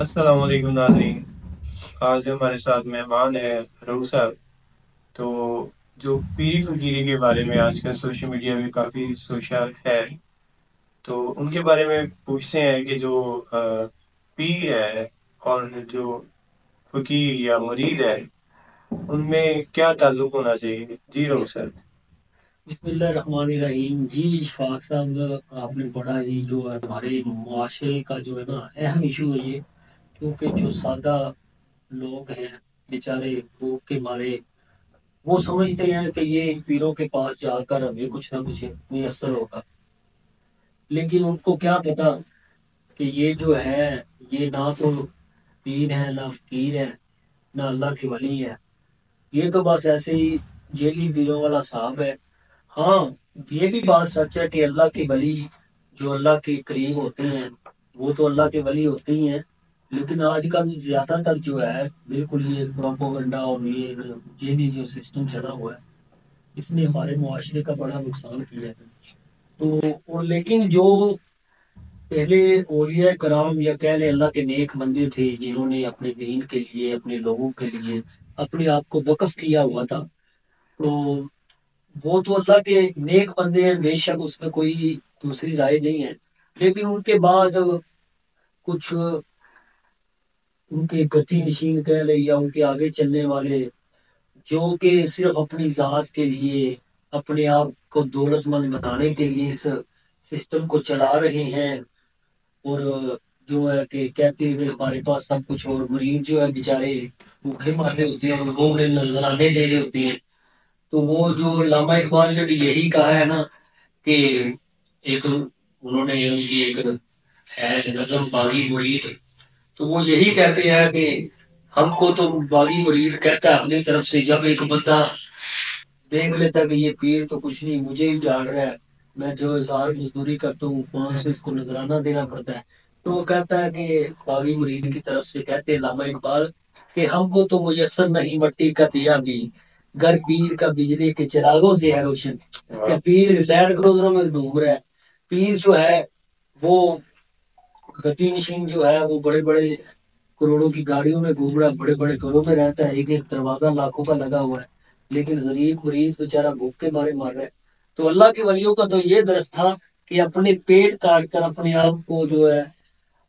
السلام علیکم ناظرین، آج ہمارے ساتھ مہمان ہے رعو صاحب۔ تو جو پیری فقیری کے بارے میں آج کل سوشل میڈیا میں کافی سوشل ہے، تو ان کے بارے میں پوچھتے ہیں کہ جو پیر ہے اور جو فقیر یا مرید ہے ان میں کیا تعلق ہونا چاہیے؟ جی رعو صاحب۔ بسم اللہ الرحمن الرحیم۔ جی اشفاق صاحب، آپ نے بڑا ہی جو ہے ہمارے معاشرے کا جو ہے نا اہم ایشو ہے یہ، کیونکہ جو سادہ لوگ ہیں بیچارے بھوک کے مارے، وہ سمجھتے ہیں کہ یہ پیروں کے پاس جا کر ہمیں کچھ نہ کچھ میسر ہوگا، لیکن ان کو کیا پتا کہ یہ جو ہے یہ نہ تو پیر ہے نہ فقیر ہے نہ اللہ کے ولی ہے، یہ تو بس ایسے ہی جیلی پیروں والا صاحب ہے۔ ہاں، یہ بھی بات سچ ہے کہ اللہ کے ولی جو اللہ کے قریب ہوتے ہیں وہ تو اللہ کے ولی ہوتے ہی ہیں، لیکن آج کل زیادہ تر جو ہے بالکل یہ پروپوگنڈا اور یہ جیلی جو سسٹم چلا ہوا ہے، اس نے ہمارے معاشرے کا بڑا نقصان کیا ہے۔ تو اور لیکن جو پہلے اولیاء کرام یا کہہ لیں اللہ کے نیک بندے تھے جنہوں نے اپنے دین کے لیے اپنے لوگوں کے لیے اپنے آپ کو وقف کیا ہوا تھا، تو وہ تو اللہ کے نیک بندے ہیں، بے شک اس میں کوئی دوسری رائے نہیں ہے، لیکن ان کے بعد کچھ ان کے گتی نشین کہہ لیں یا ان کے آگے چلنے والے جو کہ صرف اپنی ذات کے لیے اپنے آپ کو دولت مند بنانے کے لیے اس سسٹم کو چلا رہے ہیں، اور جو ہے کہ کہتے ہیں کہ ہمارے پاس سب کچھ، اور مریض جو ہے بیچارے بھوکے مارے ہوتے ہیں اور وہ انہیں نذرانے دے رہے ہوتے ہیں۔ تو وہ جو علامہ اقبال نے بھی یہی کہا ہے نا کہ ایک انہوں نے ان کی ایک ہے نظم باغی مرید، تو وہ یہی کہتے ہیں کہ ہم کو تو باغی مرید کہتا ہے اپنی طرف سے، جب ایک بندہ دیکھ لیتا ہے کہ یہ پیر تو کچھ نہیں مجھے ہی جاگ رہا ہے، میں جو اظہار مزدوری کرتا ہوں 500 اس کو نذرانہ دینا پڑتا ہے، تو وہ کہتا ہے کہ باغی مرید کی طرف سے کہتے ہیں علامہ اقبال کہ ہم کو تو میسر نہیں مٹی کا دیا بھی، گر پیر کا بجلی کے چراغوں سے ہے روشن، کہ پیر لینڈ کروزروں میں گھوم رہا ہے، پیر جو ہے وہ گتی نشین جو ہے وہ بڑے بڑے کروڑوں کی گاڑیوں میں گھوم رہا ہے، بڑے بڑے گھروں میں رہتا ہے، ایک ایک دروازہ لاکھوں کا لگا ہوا ہے، لیکن غریب مریض بیچارہ بھوک کے مارے مار رہا ہے۔ تو اللہ کے ولیوں کا تو یہ درس تھا کہ اپنے پیٹ کاٹ کر اپنے آپ کو جو ہے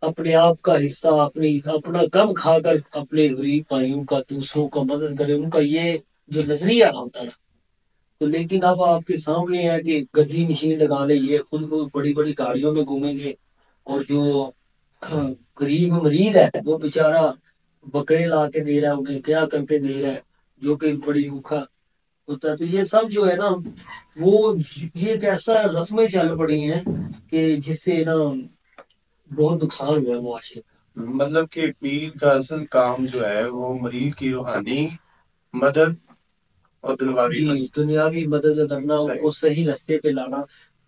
اپنے آپ کا حصہ اپنا کم کھا کر اپنے غریب بھائیوں کا دوسروں کا مدد کرے، ان کا یہ جو نظریہ ہوتا تھا۔ تو لیکن اب آپ کے سامنے ہے کہ گدی نشین لگا لے، یہ خود کو بڑی بڑی گاڑیوں میں گھومیں گے، اور جو غریب مریض ہے وہ بیچارہ بکرے لا کے دے رہا ہے، انہیں کیا کر کے دے رہا ہے، جو کہ بڑی بھوکا ہوتا ہے۔ تو یہ سب جو ہے نا وہ یہ ایک ایسا رسمیں چل پڑی ہیں کہ جس سے نا بہت نقصان ہوا ہے معاشرے کا۔ مطلب کہ پیر کا اصل کام جو ہے وہ مریض کی روحانی مدد اور دنیاوی جی، مدد۔ دنیاوی مدد کرنا، ان کو صحیح رستے پہ لانا،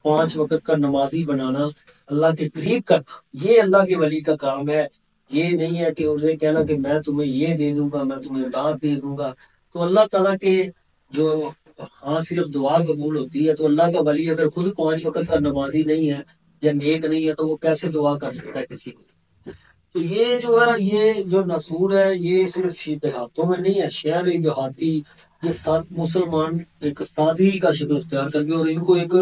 5 وقت کا نمازی بنانا، اللہ کے قریب کرنا، یہ اللہ کے ولی کا کام ہے۔ یہ نہیں ہے کہ انہیں کہنا کہ میں تمہیں یہ دے دوں گا، میں تمہیں اولاد دے دوں گا۔ تو اللہ تعالیٰ کے جو ہاں صرف دعا قبول ہوتی ہے، تو اللہ کا ولی اگر خود 5 وقت کا نمازی نہیں ہے یا نیک نہیں ہے تو وہ کیسے دعا کر سکتا ہے کسی کو؟ تو یہ جو ہے یہ جو نسور ہے یہ صرف دیہاتوں میں نہیں ہے، شہر دیہاتی یہ مسلمان ایک سادگی کا شکل اختیار کر کے اور ان کو ایک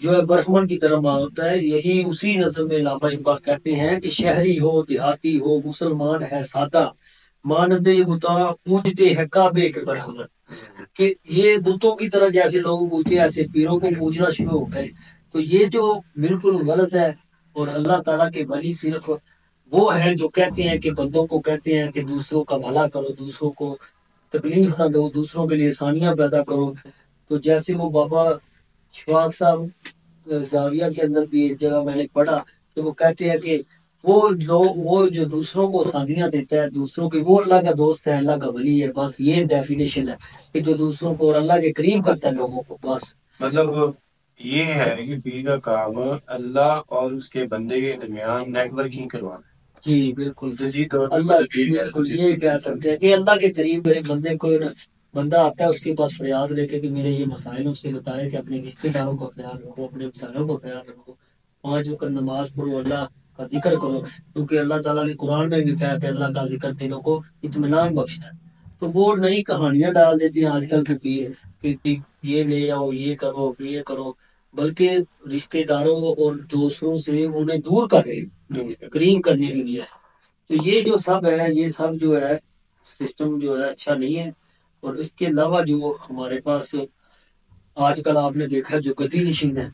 جو ہے برہمن کی طرح مانتا ہے۔ یہی اسی نظر میں علامہ اقبال کہتے ہیں کہ شہری ہو دیہاتی ہو مسلمان ہے سادہ، مانتے بتا پوجتے ہیں کعبے کے برہمن، کہ یہ بتوں کی طرح جیسے لوگ پوجتے ہیں ایسے پیروں کو پوجنا شروع ہو گئے۔ تو یہ جو بالکل غلط ہے، اور اللہ تعالیٰ کے ولی صرف وہ ہیں جو کہتے ہیں کہ بندوں کو کہتے ہیں کہ دوسروں کا بھلا کرو، دوسروں کو تکلیف نہ دو، دوسروں کے لیے آسانیاں پیدا کرو۔ تو جیسے وہ بابا شفاق صاحب زاویہ کے اندر بھی ایک جگہ میں نے پڑھا کہ وہ کہتے ہیں کہ وہ لوگ وہ جو دوسروں کو آسانیاں دیتا ہے، دوسروں کی وہ اللہ کا دوست ہے، اللہ کا ولی ہے، بس یہ ڈیفینیشن ہے کہ جو دوسروں کو اور اللہ کے قریب کرتا ہے لوگوں کو، بس۔ مطلب یہ ہے کہ پیر کا کام اللہ اور اس کے بندے کے درمیان نیٹ ورکنگ کروانا جی بالکل، ہے۔ جی طور پہ اللہ مطلب یہ کہہ بالکل سکتے یہ ہیں۔ کہہ سکتے ہیں کہ اللہ کے قریب میرے بندے کو بندہ آتا ہے اس کے پاس فریاد لے کے کہ میرے یہ مسائل اس سے بتائے کہ اپنے رشتے داروں کا خیال رکھو، اپنے مسائلوں کا خیال رکھو، 5 وقت نماز پڑھو، اللہ کا ذکر کرو، کیونکہ اللہ تعالیٰ نے قرآن میں بھی کہا کہ اللہ کا ذکر دلوں کو اطمینان بخشتا ہے۔ تو وہ نئی کہانیاں ڈال دیتی ہیں آج کل کہ یہ لے آؤ، یہ کرو، یہ کرو، بلکہ رشتہ داروں اور دوستوں سے انہیں دور کر رہے ہیں، کریم کرنے کے لیے۔ تو یہ جو سب ہے، یہ سب جو ہے سسٹم جو ہے اچھا نہیں ہے۔ اور اس کے علاوہ جو ہمارے پاس آج کل آپ نے دیکھا جو گدی نشین ہے،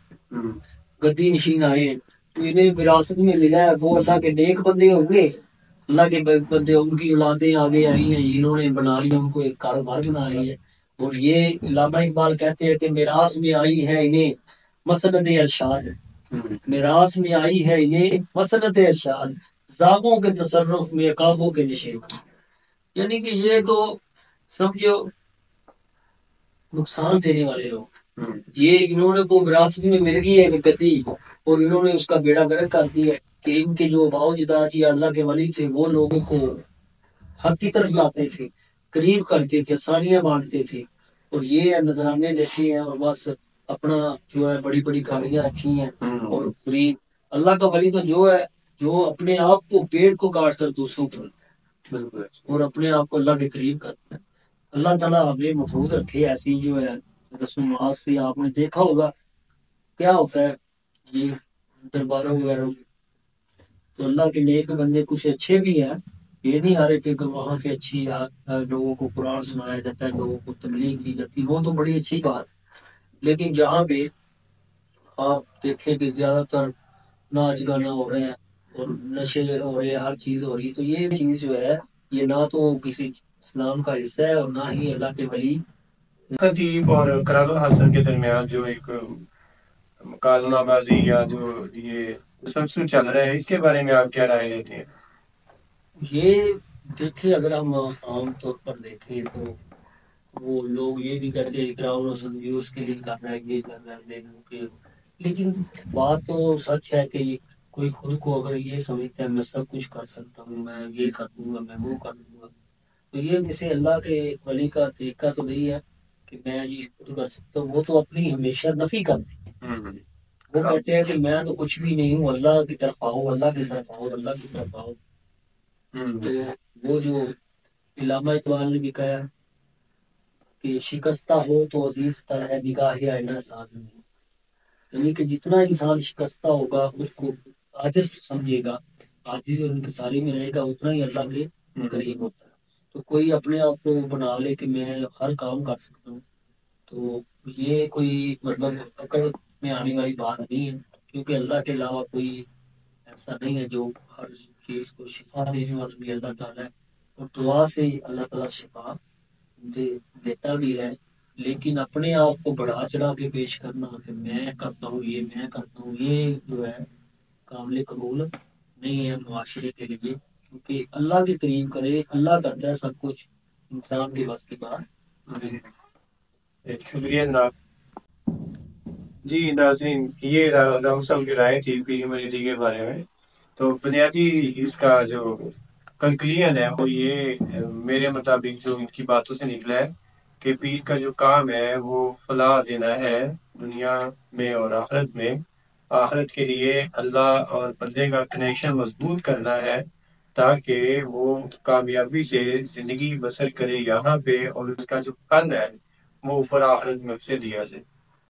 گدی نشین آئے ہیں، تو انہیں وراثت میں ملا ہے، وہ اللہ کے نیک بندے ہوں گے، اللہ کے بندے، ان کی اولادیں آگے آئی ہیں، انہوں نے بنا لیا، ان کو ایک کاروبار بنا لیا ہے۔ اور یہ علامہ اقبال کہتے ہیں کہ میراث میں آئی ہے انہیں مسند ارشاد، میراث میں آئی ہے انہیں مسند ارشاد، زاغوں کے تصرف میں عقابوں کے نشے۔ یعنی کہ یہ تو سمجھو نقصان دینے والے لوگ، یہ انہوں نے کو وراثت میں مل گئی ہے گدی، اور انہوں نے اس کا بیڑا گرک کر دیا کہ ان کے جو باؤ جداد یا اللہ کے ولی تھے وہ لوگوں کو حق کی طرف لاتے تھے، قریب کرتے تھے، آسانیاں بانٹتے تھے، اور یہ نذرانے لیتے ہیں اور بس اپنا جو ہے بڑی بڑی گاڑیاں رکھی ہیں، اور قریب اللہ کا ولی تو جو ہے جو اپنے آپ کو پیڑ کو کاٹ کر دوسروں کو اور اپنے آپ کو اللہ کے قریب کرتا ہے۔ اللہ تعالیٰ ہمیں محفوظ رکھے ایسی جو ہے رسومات سے۔ آپ نے دیکھا ہوگا کیا ہوتا ہے یہ درباروں وغیرہ میں، تو اللہ کے نیک بندے کچھ اچھے بھی ہیں، یہ نہیں آ رہے کہ وہاں کے اچھی لوگوں کو قرآن سنایا جاتا ہے، لوگوں کو تبلیغ کی جاتی ہے، وہ تو بڑی اچھی بات ہے۔ لیکن جہاں پہ آپ دیکھیں کہ زیادہ تر ناچ گانا ہو رہے ہیں اور نشے ہو رہے ہیں، ہر چیز ہو رہی ہے، تو یہ چیز جو ہے یہ نہ تو کسی اسلام کا حصہ ہے اور نہ ہی اللہ کے ولی۔ خطیب اور کرالو حسن کے درمیان جو ایک مکالمہ بازی یا جو یہ تسلسل چل رہا ہے، اس کے بارے میں آپ کیا رائے دیتے ہیں؟ یہ دیکھیں اگر ہم عام طور پر دیکھیں تو وہ لوگ یہ بھی کہتے ہیں کرالو حسن ویوز کے لیے کر رہا ہے، یہ کر رہا ہے، لیکن بات تو سچ ہے کہ کوئی خود کو اگر یہ سمجھتا ہے میں سب کچھ کر سکتا ہوں، میں یہ کر دوں گا، میں وہ کر دوں گا، تو یہ کسی اللہ کے ولی کا طریقہ تو نہیں ہے کہ میں یہ خود کر سکتا ہوں۔ وہ تو اپنی ہمیشہ نفی کرتے ہیں، وہ کہتے ہیں کہ میں تو کچھ بھی نہیں ہوں، اللہ کی طرف آؤ، اللہ کی طرف آؤ، اللہ کی طرف آؤ۔ تو وہ جو علامہ اقبال نے بھی کہا کہ شکستہ ہو تو عزیز تر ہے نگاہ آئینہ ساز میں، یعنی کہ جتنا انسان شکستہ ہوگا خود کو عاجز سمجھے گا، عاجز اور انکساری میں رہے گا، اتنا ہی اللہ کے قریب ہوتا ہے۔ تو کوئی اپنے آپ کو بنا لے کہ میں ہر کام کر سکتا ہوں، تو یہ کوئی مطلب عقل میں آنے والی بات نہیں ہے، کیونکہ اللہ کے علاوہ کوئی ایسا نہیں ہے جو ہر چیز کو شفا دینے والا بھی اللہ تعالیٰ ہے، اور دعا سے ہی اللہ تعالیٰ شفا دیتا بھی ہے۔ لیکن اپنے آپ کو بڑھا چڑھا کے پیش کرنا کہ میں کرتا ہوں، یہ میں کرتا ہوں، یہ جو ہے قابل قبول نہیں ہے معاشرے کے لیے، کیونکہ اللہ کے قریب کرے، اللہ کرتا ہے سب کچھ، انسان کے بس کی بات نہیں ہے۔ شکریہ جناب۔ جی ناظرین، یہ رام صاحب کی رائے تھی پیر مریدی کے بارے میں۔ تو بنیادی اس کا جو کنکلیوژن ہے وہ یہ میرے مطابق جو ان کی باتوں سے نکلا ہے کہ پیر کا جو کام ہے وہ فلاح دینا ہے دنیا میں اور آخرت میں۔ آخرت کے لیے اللہ اور بندے کا کنیکشن مضبوط کرنا ہے تاکہ وہ کامیابی سے زندگی بسر کرے یہاں پہ، اور اس کا جو پھل ہے وہ اوپر آخرت میں اسے دیا جائے۔